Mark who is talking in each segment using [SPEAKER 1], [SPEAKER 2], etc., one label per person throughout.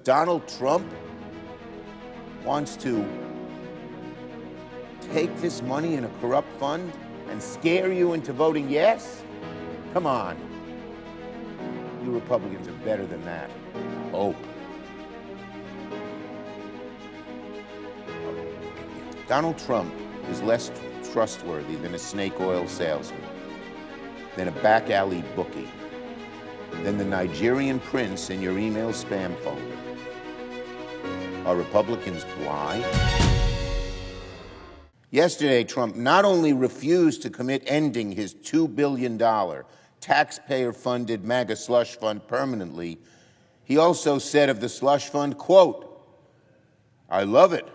[SPEAKER 1] Donald Trump wants to take this money in a corrupt fund and scare you into voting yes? Come on. You Republicans are better than that. I hope. Donald Trump is less trustworthy than a snake oil salesman, than a back alley bookie, than the Nigerian prince in your email spam folder. Are Republicans blind? Yesterday, Trump not only refused to commit ending his $2 billion taxpayer-funded MAGA slush fund permanently, he also said of the slush fund, quote, "I love it.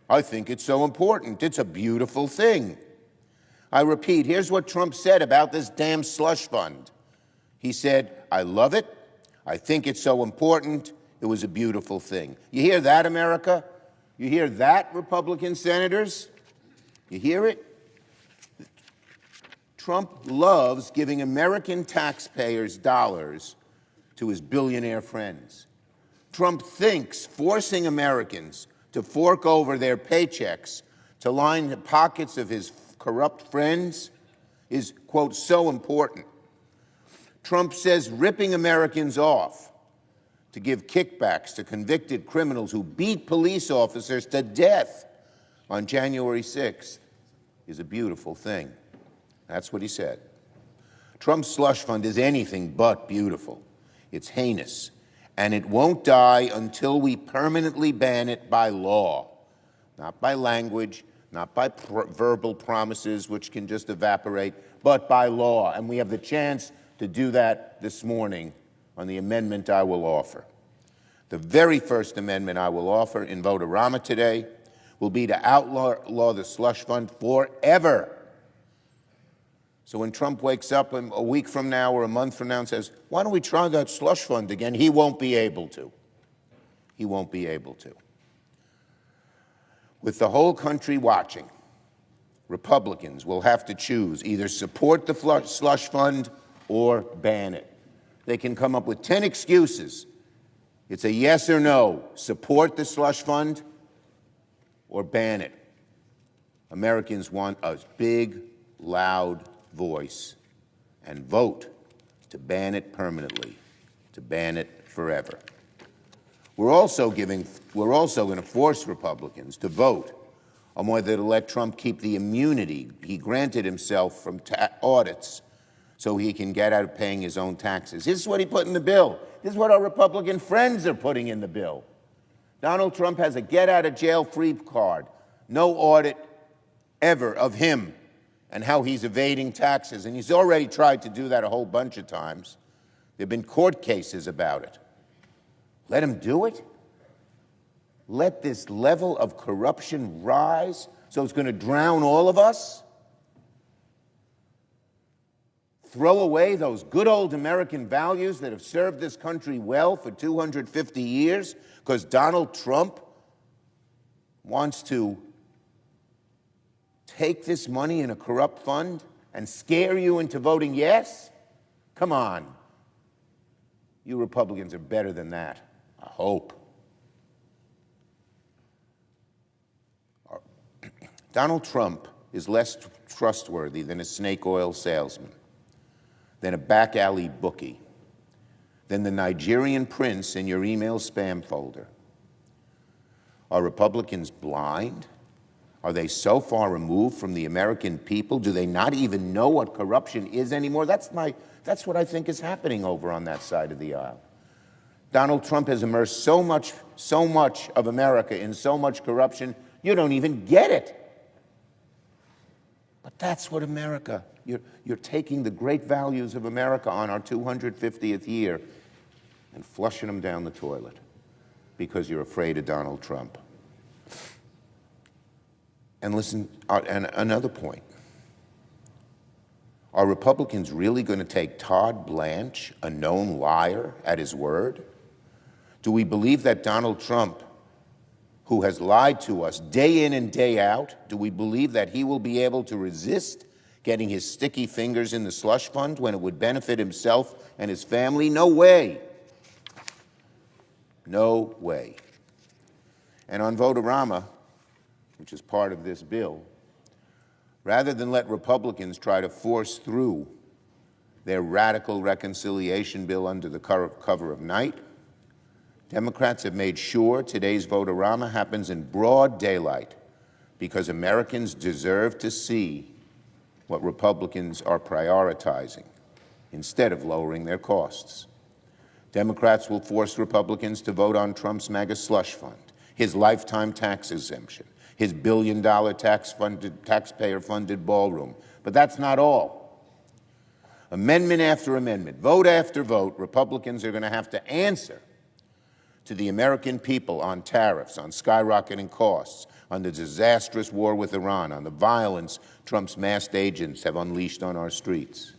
[SPEAKER 1] I think it's so important. It's a beautiful thing." I repeat, here's what Trump said about this damn slush fund. He said, "I love it. I think it's so important. It was a beautiful thing." You hear that, America? You hear that, Republican senators? You hear it? Trump loves giving American taxpayers dollars to his billionaire friends. Trump thinks forcing Americans to fork over their paychecks to line the pockets of his corrupt friends is, quote, so important. Trump says ripping Americans off to give kickbacks to convicted criminals who beat police officers to death on January 6th is a beautiful thing. That's what he said. Trump's slush fund is anything but beautiful. It's heinous, and it won't die until we permanently ban it by law, not by language, not by verbal promises, which can just evaporate, but by law. And we have the chance to do that this morning on the amendment I will offer. The very first amendment I will offer in Vote-A-Rama today will be to outlaw the slush fund forever. So when Trump wakes up a week from now or a month from now and says, "Why don't we try that slush fund again?" he won't be able to. He won't be able to. With the whole country watching, Republicans will have to choose either support the slush fund or ban it. They can come up with 10 excuses. It's a yes or no. Support the slush fund or ban it. Americans want a big, loud voice and vote to ban it permanently, to ban it forever. We're also going to force Republicans to vote on whether to let Trump keep the immunity he granted himself from audits so he can get out of paying his own taxes. This is what he put in the bill. This is what our Republican friends are putting in the bill. Donald Trump has a get-out-of-jail-free card. No audit ever of him and how he's evading taxes. And he's already tried to do that a whole bunch of times. There have been court cases about it. Let him do it? Let this level of corruption rise so it's going to drown all of us? Throw away those good old American values that have served this country well for 250 years because Donald Trump wants to take this money in a corrupt fund and scare you into voting yes? Come on. You Republicans are better than that. I hope. Donald Trump is less trustworthy than a snake oil salesman, than a back alley bookie, than the Nigerian prince in your email spam folder. Are Republicans blind? Are they so far removed from the American people? Do they not even know what corruption is anymore? That's what I think is happening over on that side of the aisle. Donald Trump has immersed so much of America in so much corruption, you don't even get it. But that's what America, you're taking the great values of America on our 250th year and flushing them down the toilet because you're afraid of Donald Trump. And listen, and another point. Are Republicans really going to take Todd Blanche, a known liar, at his word? Do we believe that Donald Trump, who has lied to us day in and day out, do we believe that he will be able to resist getting his sticky fingers in the slush fund when it would benefit himself and his family? No way. No way. And on Vote-A-Rama, which is part of this bill, rather than let Republicans try to force through their radical reconciliation bill under the cover of night, Democrats have made sure today's Vote-A-Rama happens in broad daylight because Americans deserve to see what Republicans are prioritizing instead of lowering their costs. Democrats will force Republicans to vote on Trump's MAGA slush fund, his lifetime tax exemption, his billion-dollar taxpayer-funded ballroom. But that's not all. Amendment after amendment, vote after vote, Republicans are going to have to answer to the American people on tariffs, on skyrocketing costs, on the disastrous war with Iran, on the violence Trump's masked agents have unleashed on our streets.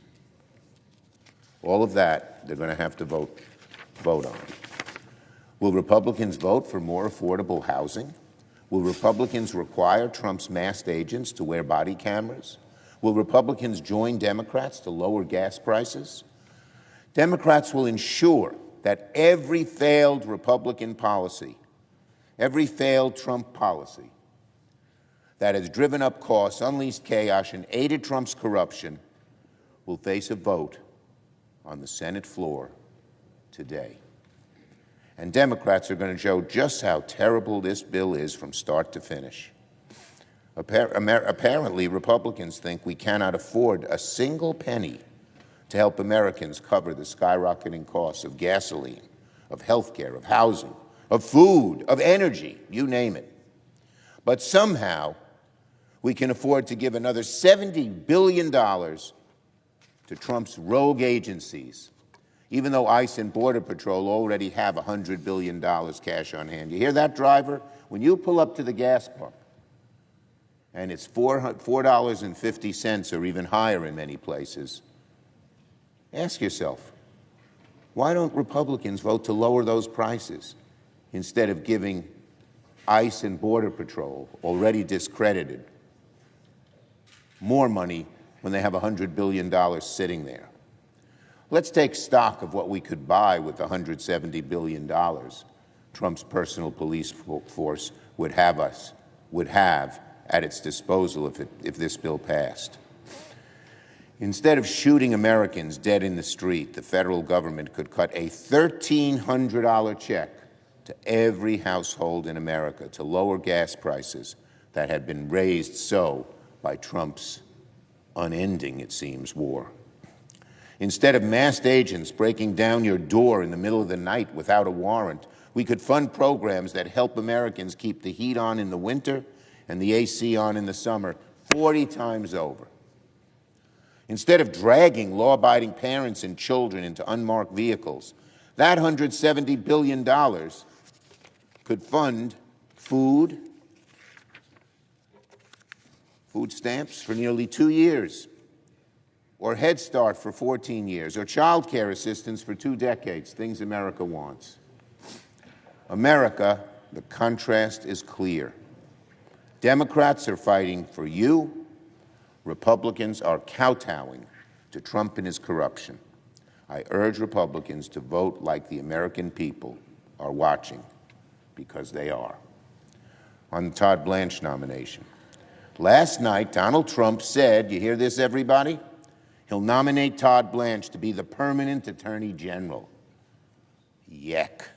[SPEAKER 1] All of that, they're going to have to vote on. Will Republicans vote for more affordable housing? Will Republicans require Trump's masked agents to wear body cameras? Will Republicans join Democrats to lower gas prices? Democrats will ensure that every failed Republican policy, every failed Trump policy that has driven up costs, unleashed chaos, and aided Trump's corruption will face a vote on the Senate floor today. And Democrats are going to show just how terrible this bill is from start to finish. Apparently, Republicans think we cannot afford a single penny to help Americans cover the skyrocketing costs of gasoline, of health care, of housing, of food, of energy, you name it. But somehow, we can afford to give another $70 billion to Trump's rogue agencies, even though ICE and Border Patrol already have $100 billion cash on hand. You hear that, driver? When you pull up to the gas pump, and it's $4.50 or even higher in many places, ask yourself, why don't Republicans vote to lower those prices instead of giving ICE and Border Patrol, already discredited, more money when they have $100 billion sitting there? Let's take stock of what we could buy with $170 billion Trump's personal police force would have at its disposal if this bill passed. Instead of shooting Americans dead in the street, the federal government could cut a $1,300 check to every household in America to lower gas prices that had been raised so by Trump's unending, it seems, war. Instead of masked agents breaking down your door in the middle of the night without a warrant, we could fund programs that help Americans keep the heat on in the winter and the AC on in the summer 40 times over. Instead of dragging law-abiding parents and children into unmarked vehicles, that $170 billion could fund food stamps for nearly 2 years, or Head Start for 14 years, or child care assistance for 2 decades, things America wants. America, the contrast is clear. Democrats are fighting for you. Republicans are kowtowing to Trump and his corruption. I urge Republicans to vote like the American people are watching, because they are. On the Todd Blanche nomination. Last night, Donald Trump said, you hear this, everybody? He'll nominate Todd Blanche to be the permanent Attorney General. Yuck.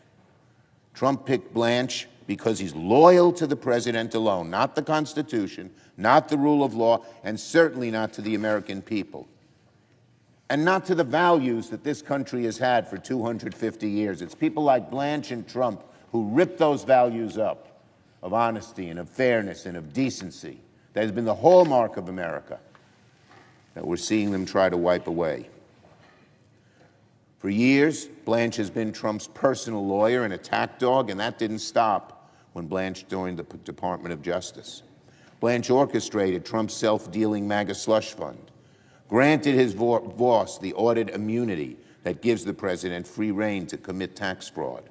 [SPEAKER 1] Trump picked Blanche because he's loyal to the president alone, not the Constitution, not the rule of law, and certainly not to the American people, and not to the values that this country has had for 250 years. It's people like Blanche and Trump who rip those values up, of honesty and of fairness and of decency. That has been the hallmark of America, that we're seeing them try to wipe away. For years, Blanche has been Trump's personal lawyer and attack dog, and that didn't stop when Blanche joined the Department of Justice. Blanche orchestrated Trump's self-dealing MAGA slush fund, granted his boss the audit immunity that gives the president free rein to commit tax fraud.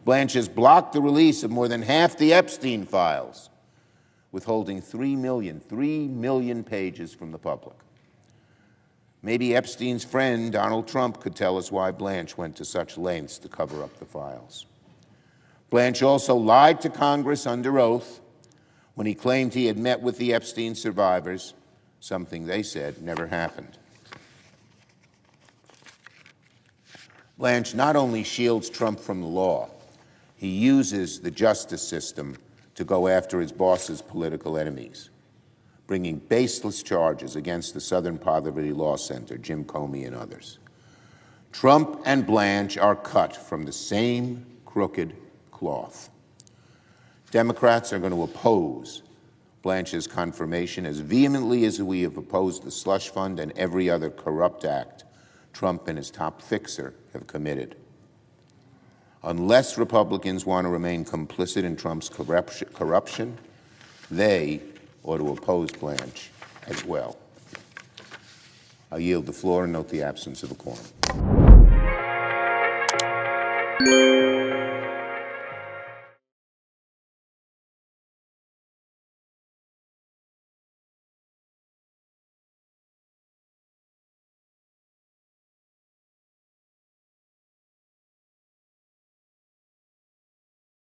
[SPEAKER 1] Blanche has blocked the release of more than half the Epstein files, withholding 3 million pages from the public. Maybe Epstein's friend, Donald Trump, could tell us why Blanche went to such lengths to cover up the files. Blanche also lied to Congress under oath when he claimed he had met with the Epstein survivors, something they said never happened. Blanche not only shields Trump from the law, he uses the justice system to go after his boss's political enemies, bringing baseless charges against the Southern Poverty Law Center, Jim Comey and others. Trump and Blanche are cut from the same crooked cloth. Democrats are going to oppose Blanche's confirmation as vehemently as we have opposed the Slush Fund and every other corrupt act Trump and his top fixer have committed. Unless Republicans want to remain complicit in Trump's corruption, they ought to oppose Blanche as well. I yield the floor and note the absence of a quorum.